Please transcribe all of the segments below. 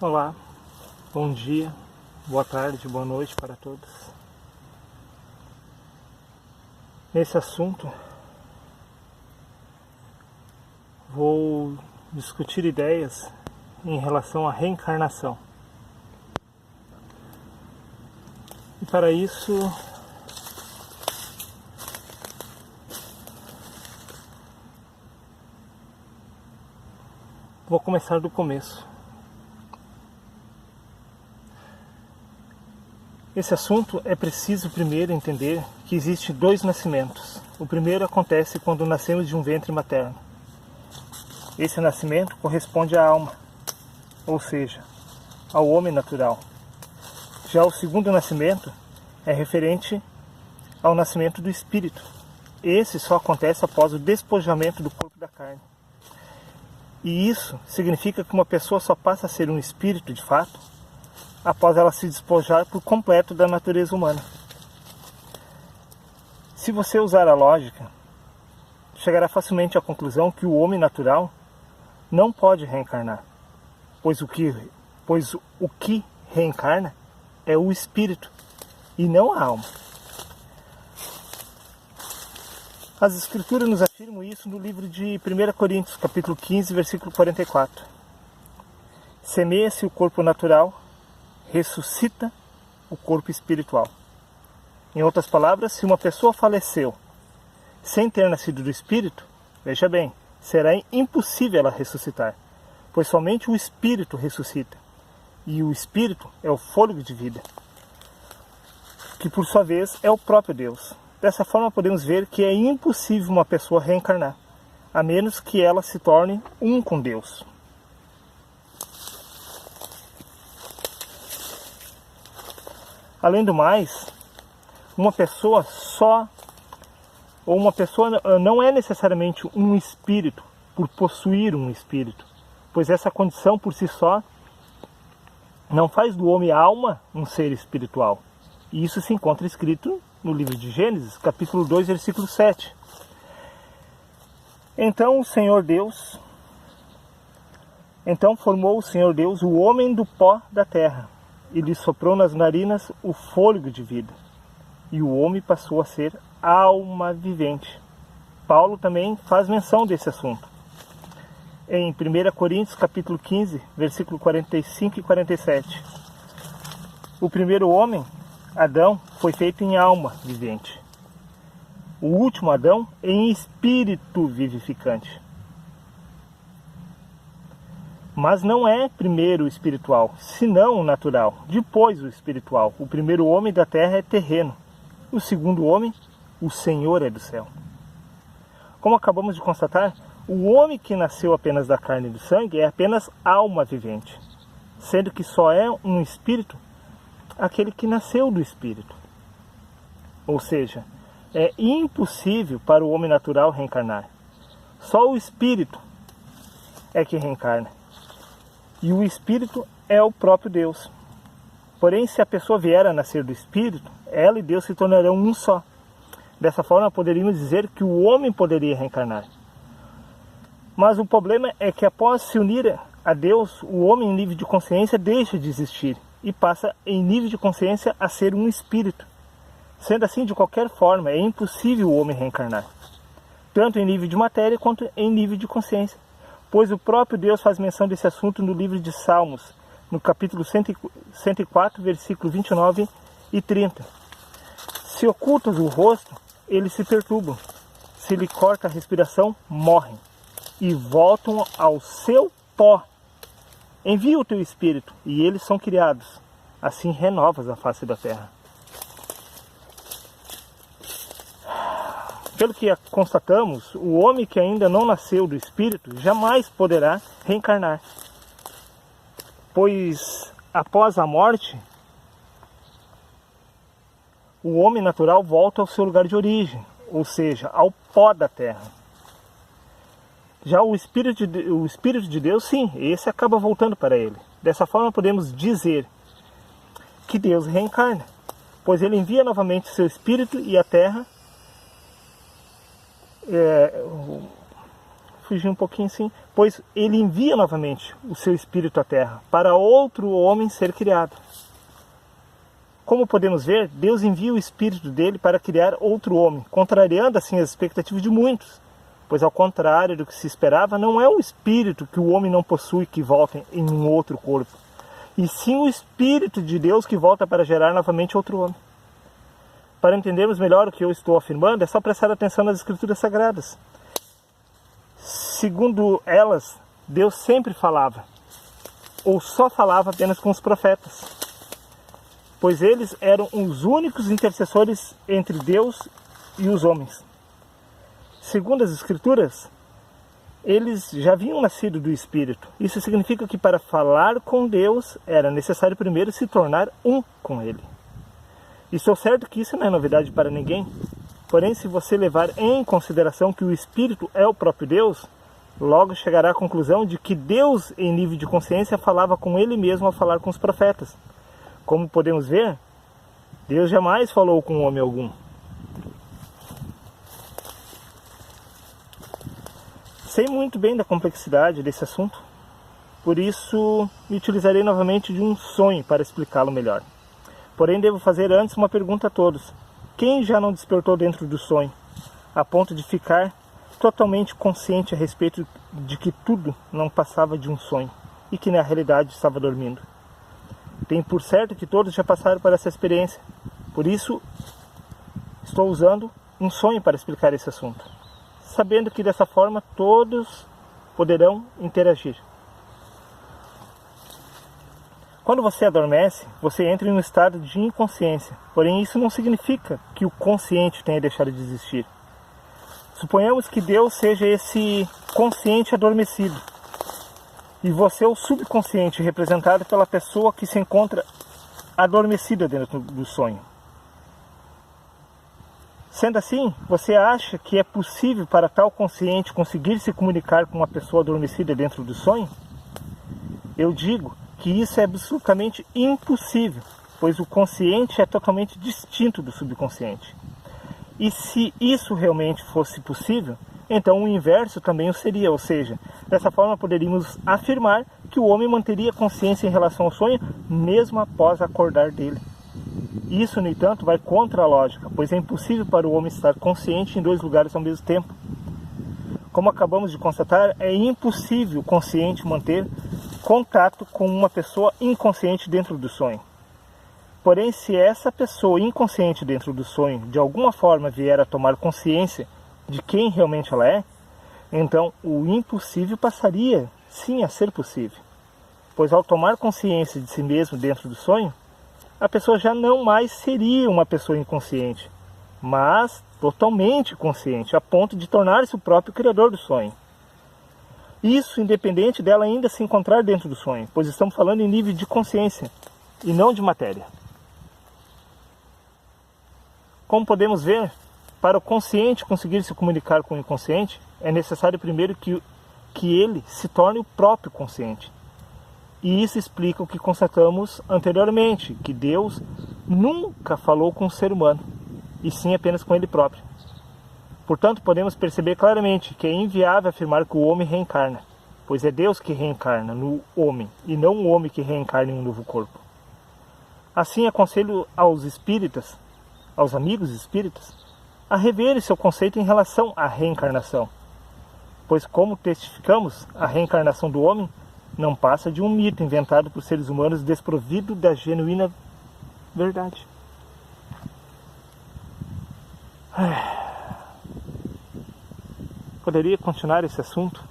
Olá, bom dia, boa tarde, boa noite para todos. Nesse assunto, vou discutir ideias em relação à reencarnação. E para isso, vou começar do começo. Esse assunto é preciso primeiro entender que existem dois nascimentos. O primeiro acontece quando nascemos de um ventre materno. Esse nascimento corresponde à alma, ou seja, ao homem natural. Já o segundo nascimento é referente ao nascimento do espírito. Esse só acontece após o despojamento do corpo da carne. E isso significa que uma pessoa só passa a ser um espírito de fato após ela se despojar por completo da natureza humana. Se você usar a lógica, chegará facilmente à conclusão que o homem natural não pode reencarnar, pois o que reencarna é o espírito e não a alma. As Escrituras nos afirmam isso no livro de 1 Coríntios, capítulo 15, versículo 44. Semeia-se o corpo natural, ressuscita o corpo espiritual. Em outras palavras, se uma pessoa faleceu sem ter nascido do espírito, veja bem, será impossível ela ressuscitar, pois somente o espírito ressuscita. E o espírito é o fôlego de vida, que por sua vez é o próprio Deus. Dessa forma podemos ver que é impossível uma pessoa reencarnar, a menos que ela se torne um com Deus. Além do mais, uma pessoa não é necessariamente um espírito por possuir um espírito, pois essa condição por si só não faz do homem alma um ser espiritual. E isso se encontra escrito no livro de Gênesis, capítulo 2, versículo 7. Então formou o Senhor Deus o homem do pó da terra, e lhe soprou nas narinas o fôlego de vida, e o homem passou a ser alma vivente. Paulo também faz menção desse assunto. Em 1 Coríntios, capítulo 15, versículo 45 e 47. O primeiro homem, Adão, foi feito em alma vivente. O último Adão, em espírito vivificante. Mas não é primeiro o espiritual, senão o natural, depois o espiritual. O primeiro homem da terra é terreno, o segundo homem, o Senhor é do céu. Como acabamos de constatar, o homem que nasceu apenas da carne e do sangue é apenas alma vivente, sendo que só é um espírito aquele que nasceu do espírito. Ou seja, é impossível para o homem natural reencarnar. Só o espírito é que reencarna. E o espírito é o próprio Deus. Porém, se a pessoa vier a nascer do espírito, ela e Deus se tornarão um só. Dessa forma, poderíamos dizer que o homem poderia reencarnar. Mas o problema é que após se unir a Deus, o homem em nível de consciência deixa de existir e passa em nível de consciência a ser um espírito. Sendo assim, de qualquer forma, é impossível o homem reencarnar, tanto em nível de matéria quanto em nível de consciência. Pois o próprio Deus faz menção desse assunto no livro de Salmos, no capítulo 104, versículos 29 e 30. Se ocultas o rosto, eles se perturbam. Se lhe corta a respiração, morrem e voltam ao seu pó. Envia o teu espírito, e eles são criados. Assim renovas a face da terra. Pelo que constatamos, o homem que ainda não nasceu do espírito jamais poderá reencarnar, pois após a morte, o homem natural volta ao seu lugar de origem, ou seja, ao pó da terra. Já o Espírito de Deus, sim, esse acaba voltando para ele. Dessa forma podemos dizer que Deus reencarna, pois ele envia novamente seu Espírito e a terra fugir um pouquinho sim, pois ele envia novamente o seu Espírito à terra, para outro homem ser criado. Como podemos ver, Deus envia o Espírito dele para criar outro homem, contrariando assim as expectativas de muitos, pois ao contrário do que se esperava, não é o Espírito que o homem não possui que volta em um outro corpo, e sim o Espírito de Deus que volta para gerar novamente outro homem. Para entendermos melhor o que eu estou afirmando, é só prestar atenção nas Escrituras Sagradas. Segundo elas, Deus sempre falava, ou só falava apenas com os profetas, pois eles eram os únicos intercessores entre Deus e os homens. Segundo as Escrituras, eles já haviam nascido do Espírito. Isso significa que para falar com Deus era necessário primeiro se tornar um com Ele. Estou certo que isso não é novidade para ninguém. Porém, se você levar em consideração que o Espírito é o próprio Deus, logo chegará à conclusão de que Deus, em nível de consciência, falava com Ele mesmo ao falar com os profetas. Como podemos ver, Deus jamais falou com homem algum. Sei muito bem da complexidade desse assunto, por isso me utilizarei novamente de um sonho para explicá-lo melhor. Porém, devo fazer antes uma pergunta a todos. Quem já não despertou dentro do sonho, a ponto de ficar totalmente consciente a respeito de que tudo não passava de um sonho e que na realidade estava dormindo? Tenho por certo que todos já passaram por essa experiência. Por isso, estou usando um sonho para explicar esse assunto, sabendo que dessa forma todos poderão interagir. Quando você adormece, você entra em um estado de inconsciência, porém isso não significa que o consciente tenha deixado de existir. Suponhamos que Deus seja esse consciente adormecido, e você é o subconsciente representado pela pessoa que se encontra adormecida dentro do sonho. Sendo assim, você acha que é possível para tal consciente conseguir se comunicar com uma pessoa adormecida dentro do sonho? Eu digo que isso é absolutamente impossível, pois o consciente é totalmente distinto do subconsciente. E se isso realmente fosse possível, então o inverso também o seria, ou seja, dessa forma poderíamos afirmar que o homem manteria consciência em relação ao sonho mesmo após acordar dele. Isso, no entanto, vai contra a lógica, pois é impossível para o homem estar consciente em dois lugares ao mesmo tempo. Como acabamos de constatar, é impossível o consciente manter contato com uma pessoa inconsciente dentro do sonho. Porém, se essa pessoa inconsciente dentro do sonho de alguma forma vier a tomar consciência de quem realmente ela é, então o impossível passaria sim a ser possível. Pois ao tomar consciência de si mesmo dentro do sonho, a pessoa já não mais seria uma pessoa inconsciente, mas totalmente consciente, a ponto de tornar-se o próprio criador do sonho. Isso independente dela ainda se encontrar dentro do sonho, pois estamos falando em nível de consciência e não de matéria. Como podemos ver, para o consciente conseguir se comunicar com o inconsciente, é necessário primeiro que ele se torne o próprio consciente. E isso explica o que constatamos anteriormente, que Deus nunca falou com o ser humano, e sim apenas com ele próprio. Portanto, podemos perceber claramente que é inviável afirmar que o homem reencarna, pois é Deus que reencarna no homem, e não o homem que reencarna em um novo corpo. Assim, aconselho aos espíritas, aos amigos espíritas, a reverem seu conceito em relação à reencarnação, pois, como testificamos, a reencarnação do homem não passa de um mito inventado por seres humanos desprovido da genuína verdade. Poderia continuar esse assunto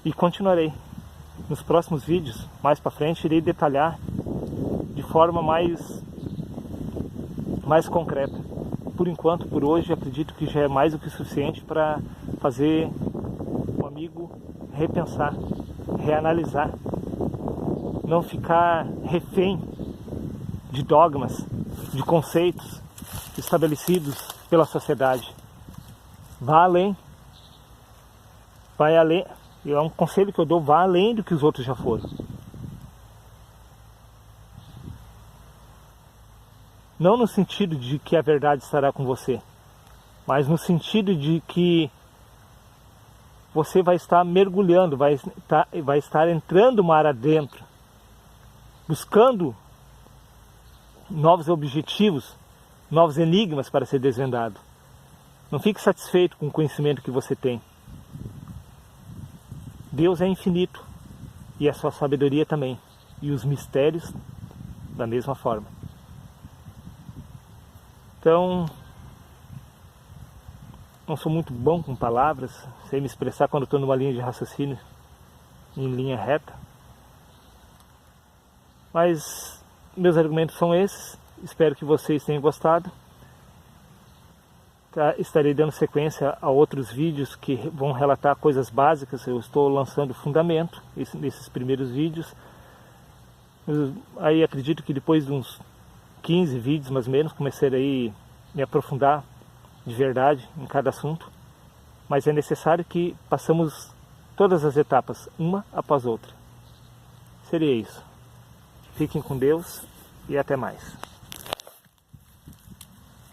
e continuarei. Nos próximos vídeos, mais para frente, irei detalhar de forma mais concreta. Por enquanto, por hoje, acredito que já é mais do que suficiente para fazer o amigo repensar, reanalisar, não ficar refém de dogmas, de conceitos estabelecidos pela sociedade. Vá além. Vai além. É um conselho que eu dou, vá além do que os outros já foram. Não no sentido de que a verdade estará com você, mas no sentido de que você vai estar mergulhando, vai estar entrando mar adentro, buscando novos objetivos, novos enigmas para ser desvendado. Não fique satisfeito com o conhecimento que você tem. Deus é infinito e a sua sabedoria também, e os mistérios da mesma forma. Então, não sou muito bom com palavras, sei me expressar quando estou numa linha de raciocínio em linha reta, mas meus argumentos são esses. Espero que vocês tenham gostado. Estarei dando sequência a outros vídeos que vão relatar coisas básicas. Eu estou lançando fundamento nesses primeiros vídeos. Aí acredito que depois de uns 15 vídeos mais ou menos começarei a me aprofundar de verdade em cada assunto. Mas é necessário que passamos todas as etapas, uma após outra. Seria isso. Fiquem com Deus e até mais.